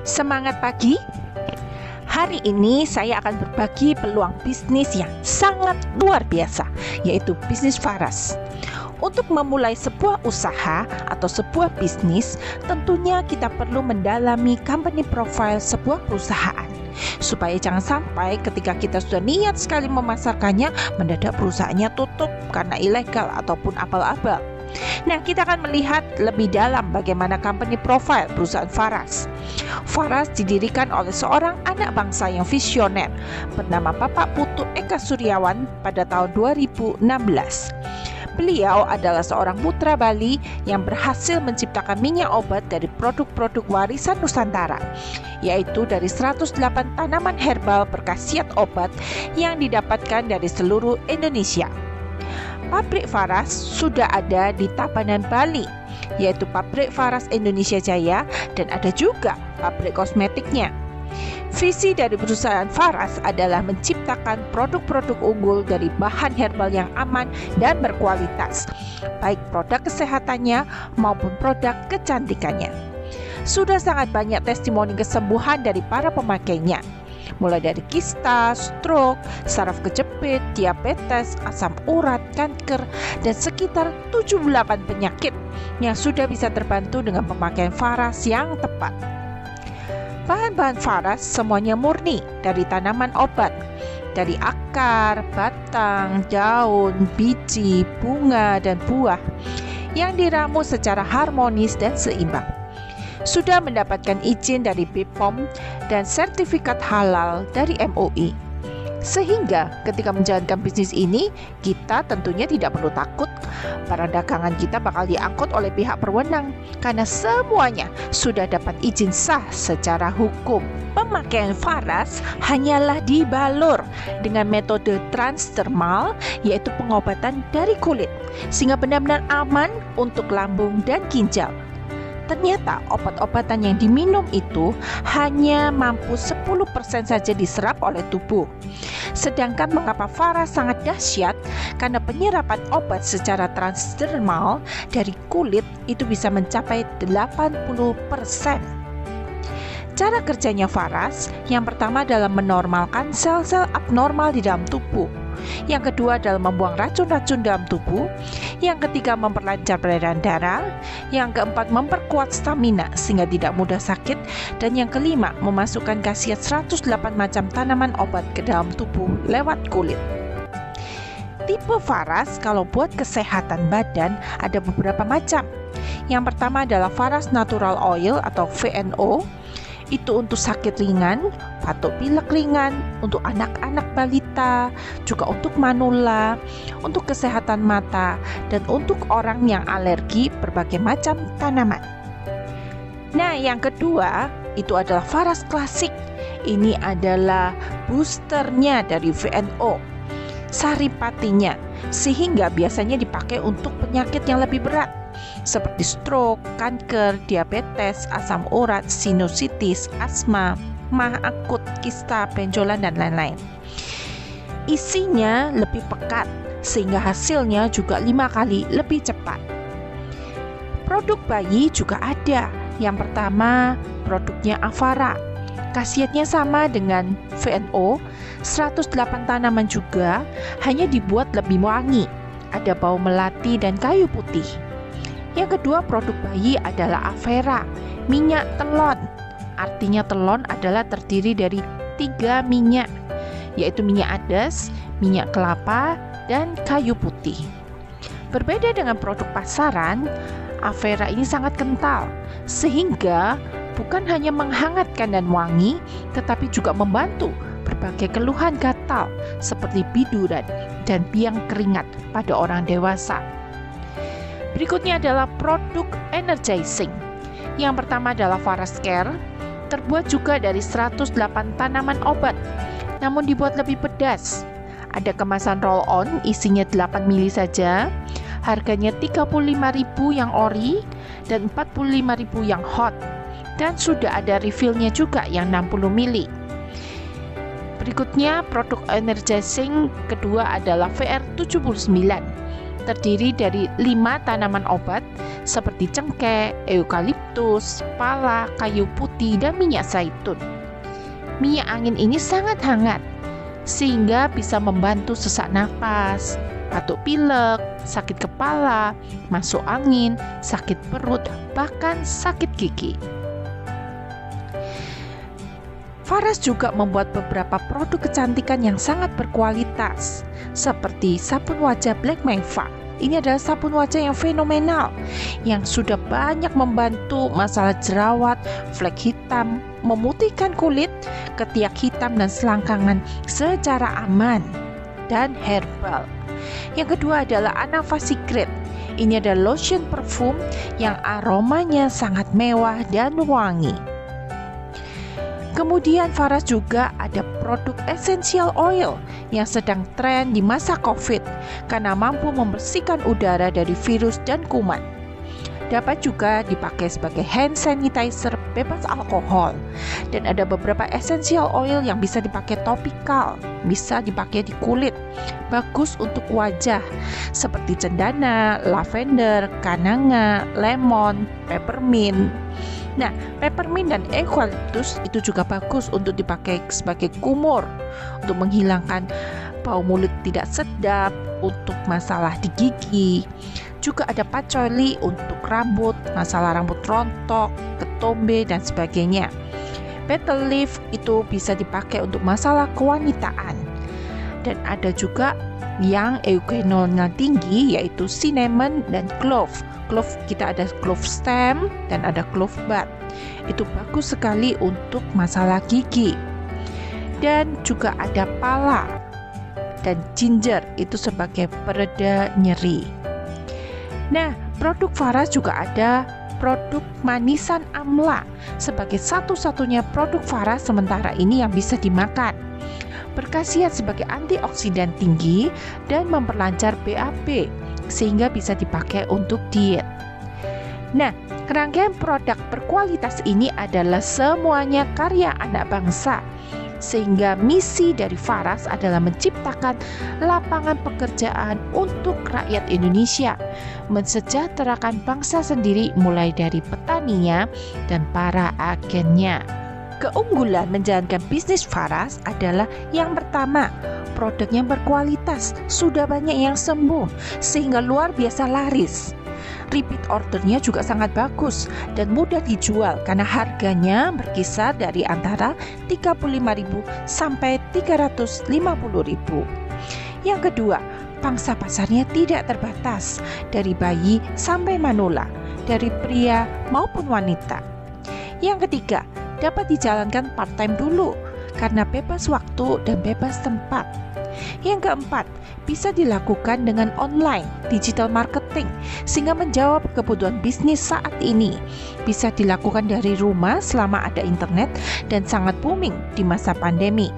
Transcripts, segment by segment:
Semangat pagi. Hari ini saya akan berbagi peluang bisnis yang sangat luar biasa, yaitu bisnis Faras. Untuk memulai sebuah usaha atau sebuah bisnis, tentunya kita perlu mendalami company profile sebuah perusahaan, supaya jangan sampai ketika kita sudah niat sekali memasarkannya, mendadak perusahaannya tutup karena ilegal ataupun abal-abal. Nah, kita akan melihat lebih dalam bagaimana company profile perusahaan Faras. Faras didirikan oleh seorang anak bangsa yang visioner bernama Bapak Putu Eka Suryawan pada tahun 2016. Beliau adalah seorang putra Bali yang berhasil menciptakan minyak obat dari produk-produk warisan Nusantara, yaitu dari 108 tanaman herbal berkhasiat obat yang didapatkan dari seluruh Indonesia. Pabrik Faras sudah ada di Tabanan, Bali, yaitu pabrik Faras Indonesia Jaya, dan ada juga pabrik kosmetiknya. Visi dari perusahaan Faras adalah menciptakan produk-produk unggul dari bahan herbal yang aman dan berkualitas, baik produk kesehatannya maupun produk kecantikannya. Sudah sangat banyak testimoni kesembuhan dari para pemakainya, mulai dari kista, stroke, saraf kejepit, diabetes, asam urat, kanker, dan sekitar 78 penyakit yang sudah bisa terbantu dengan pemakaian Faras yang tepat. Bahan-bahan Faras semuanya murni dari tanaman obat, dari akar, batang, daun, biji, bunga, dan buah yang diramu secara harmonis dan seimbang. Sudah mendapatkan izin dari BPOM dan sertifikat halal dari MUI. Sehingga ketika menjalankan bisnis ini, kita tentunya tidak perlu takut barang dagangan kita bakal diangkut oleh pihak berwenang, karena semuanya sudah dapat izin sah secara hukum. Pemakaian Faras hanyalah dibalur dengan metode transdermal, yaitu pengobatan dari kulit, sehingga benar-benar aman untuk lambung dan ginjal. Ternyata obat-obatan yang diminum itu hanya mampu 10% saja diserap oleh tubuh. Sedangkan mengapa Faras sangat dahsyat? Karena penyerapan obat secara transdermal dari kulit itu bisa mencapai 80%. Cara kerjanya Faras, yang pertama adalah menormalkan sel-sel abnormal di dalam tubuh. Yang kedua adalah membuang racun-racun dalam tubuh. Yang ketiga memperlancar peredaran darah. Yang keempat memperkuat stamina sehingga tidak mudah sakit. Dan yang kelima memasukkan khasiat 108 macam tanaman obat ke dalam tubuh lewat kulit. Tipe Faras kalau buat kesehatan badan ada beberapa macam. Yang pertama adalah Faras Natural Oil atau VNO. Itu untuk sakit ringan, batuk pilek ringan, untuk anak-anak balita, juga untuk manula, untuk kesehatan mata, dan untuk orang yang alergi berbagai macam tanaman. Nah, yang kedua itu adalah Faras Klasik. Ini adalah boosternya dari VNO, saripatinya, sehingga biasanya dipakai untuk penyakit yang lebih berat, seperti stroke, kanker, diabetes, asam urat, sinusitis, asma, mah akut, kista, benjolan, dan lain-lain. Isinya lebih pekat, sehingga hasilnya juga 5 kali lebih cepat. Produk bayi juga ada. Yang pertama, produknya Avara. Khasiatnya sama dengan VNO, 108 tanaman juga, hanya dibuat lebih wangi. Ada bau melati dan kayu putih. Yang kedua produk bayi adalah Avera, minyak telon. Artinya telon adalah terdiri dari 3 minyak, yaitu minyak adas, minyak kelapa, dan kayu putih. Berbeda dengan produk pasaran, Avera ini sangat kental, sehingga bukan hanya menghangatkan dan wangi, tetapi juga membantu berbagai keluhan gatal seperti biduran dan biang keringat pada orang dewasa. Berikutnya adalah produk energizing. Yang pertama adalah Faras Care, terbuat juga dari 108 tanaman obat, namun dibuat lebih pedas. Ada kemasan roll-on, isinya 8 mili saja. Harganya 35.000 yang ori dan 45.000 yang hot. Dan sudah ada refillnya juga yang 60 mili. Berikutnya produk energizing kedua adalah VR79. Terdiri dari 5 tanaman obat seperti cengkeh, eukaliptus, pala, kayu putih, dan minyak zaitun. Minyak angin ini sangat hangat, sehingga bisa membantu sesak napas, batuk pilek, sakit kepala, masuk angin, sakit perut, bahkan sakit gigi. Faras juga membuat beberapa produk kecantikan yang sangat berkualitas, seperti sabun wajah Black Mamba. Ini adalah sabun wajah yang fenomenal, yang sudah banyak membantu masalah jerawat, flek hitam, memutihkan kulit, ketiak hitam, dan selangkangan secara aman dan herbal. Yang kedua adalah Anava Secret. Ini adalah lotion parfum yang aromanya sangat mewah dan wangi. Kemudian Faras juga ada produk essential oil yang sedang tren di masa COVID karena mampu membersihkan udara dari virus dan kuman. Dapat juga dipakai sebagai hand sanitizer bebas alkohol. Dan ada beberapa essential oil yang bisa dipakai topikal, bisa dipakai di kulit. Bagus untuk wajah seperti cendana, lavender, kananga, lemon, peppermint. Nah, peppermint dan eukaliptus itu juga bagus untuk dipakai sebagai kumur, untuk menghilangkan bau mulut tidak sedap, untuk masalah di gigi. Juga ada patchouli untuk rambut, masalah rambut rontok, ketombe, dan sebagainya. Betel leaf itu bisa dipakai untuk masalah kewanitaan. Dan ada juga yang eugenolnya tinggi, yaitu cinnamon dan clove. Clove kita ada clove stem dan ada clove bud. Itu bagus sekali untuk masalah gigi. Dan juga ada pala dan ginger, itu sebagai pereda nyeri. Nah, produk Faras juga ada produk manisan amla sebagai satu-satunya produk Faras sementara ini yang bisa dimakan. Berkhasiat sebagai antioksidan tinggi dan memperlancar BAB sehingga bisa dipakai untuk diet. Nah, rangkaian produk berkualitas ini adalah semuanya karya anak bangsa, sehingga misi dari Faras adalah menciptakan lapangan pekerjaan untuk rakyat Indonesia, mensejahterakan bangsa sendiri mulai dari petaninya dan para agennya. Keunggulan menjalankan bisnis Faras adalah yang pertama, produknya berkualitas, sudah banyak yang sembuh sehingga luar biasa laris. Repeat ordernya juga sangat bagus dan mudah dijual karena harganya berkisar dari antara 35.000 sampai 350.000. Yang kedua, pangsa pasarnya tidak terbatas, dari bayi sampai manula, dari pria maupun wanita. Yang ketiga, dapat dijalankan part-time dulu karena bebas waktu dan bebas tempat. Yang keempat, bisa dilakukan dengan online, digital marketing, sehingga menjawab kebutuhan bisnis saat ini. Bisa dilakukan dari rumah selama ada internet dan sangat booming di masa pandemi.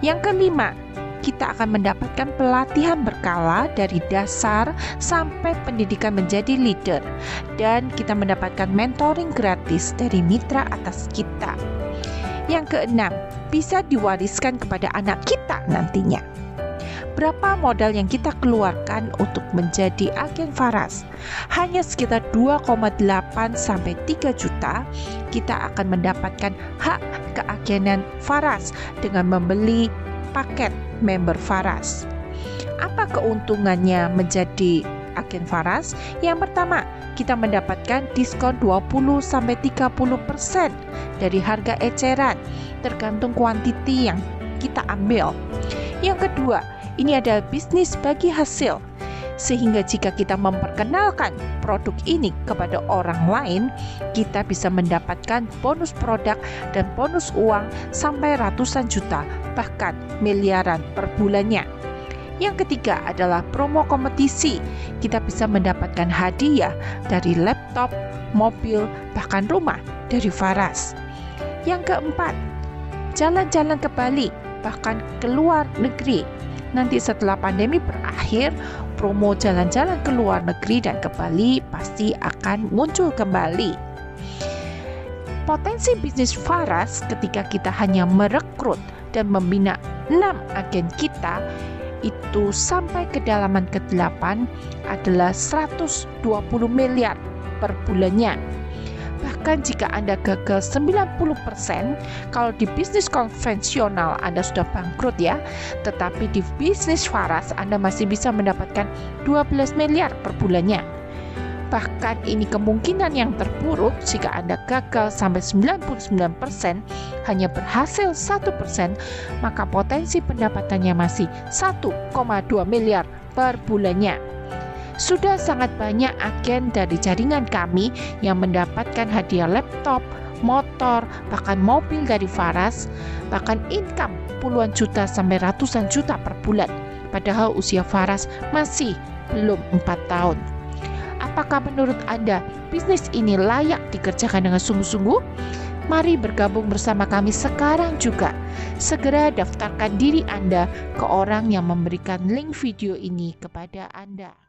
Yang kelima, kita akan mendapatkan pelatihan berkala dari dasar sampai pendidikan menjadi leader, dan kita mendapatkan mentoring gratis dari mitra atas kita. Yang keenam, bisa diwariskan kepada anak kita nantinya. Berapa modal yang kita keluarkan untuk menjadi agen Faras? Hanya sekitar 2,8 sampai 3 juta, kita akan mendapatkan hak keagenan Faras dengan membeli paket member Faras. Apa keuntungannya menjadi agen Faras? Yang pertama, kita mendapatkan diskon 20 sampai 30% dari harga eceran, tergantung kuantiti yang kita ambil. Yang kedua, ini adalah bisnis bagi hasil, sehingga jika kita memperkenalkan produk ini kepada orang lain, kita bisa mendapatkan bonus produk dan bonus uang sampai ratusan juta, bahkan miliaran per bulannya. Yang ketiga adalah promo kompetisi. Kita bisa mendapatkan hadiah dari laptop, mobil, bahkan rumah dari Faras. Yang keempat, jalan-jalan ke Bali, bahkan ke luar negeri. Nanti setelah pandemi berakhir, promo jalan-jalan ke luar negeri dan ke Bali pasti akan muncul kembali. Potensi bisnis Faras ketika kita hanya merekrut dan membina 6 agen kita, itu sampai kedalaman ke-8 adalah 120 miliar per bulannya. Bahkan jika Anda gagal 90%, kalau di bisnis konvensional Anda sudah bangkrut ya, tetapi di bisnis Faras Anda masih bisa mendapatkan 12 miliar per bulannya. Bahkan ini kemungkinan yang terburuk jika Anda gagal sampai 99%, hanya berhasil 1%, maka potensi pendapatannya masih 1,2 miliar per bulannya. Sudah sangat banyak agen dari jaringan kami yang mendapatkan hadiah laptop, motor, bahkan mobil dari Faras, bahkan income puluhan juta sampai ratusan juta per bulan. Padahal usia Faras masih belum 4 tahun. Apakah menurut Anda bisnis ini layak dikerjakan dengan sungguh-sungguh? Mari bergabung bersama kami sekarang juga. Segera daftarkan diri Anda ke orang yang memberikan link video ini kepada Anda.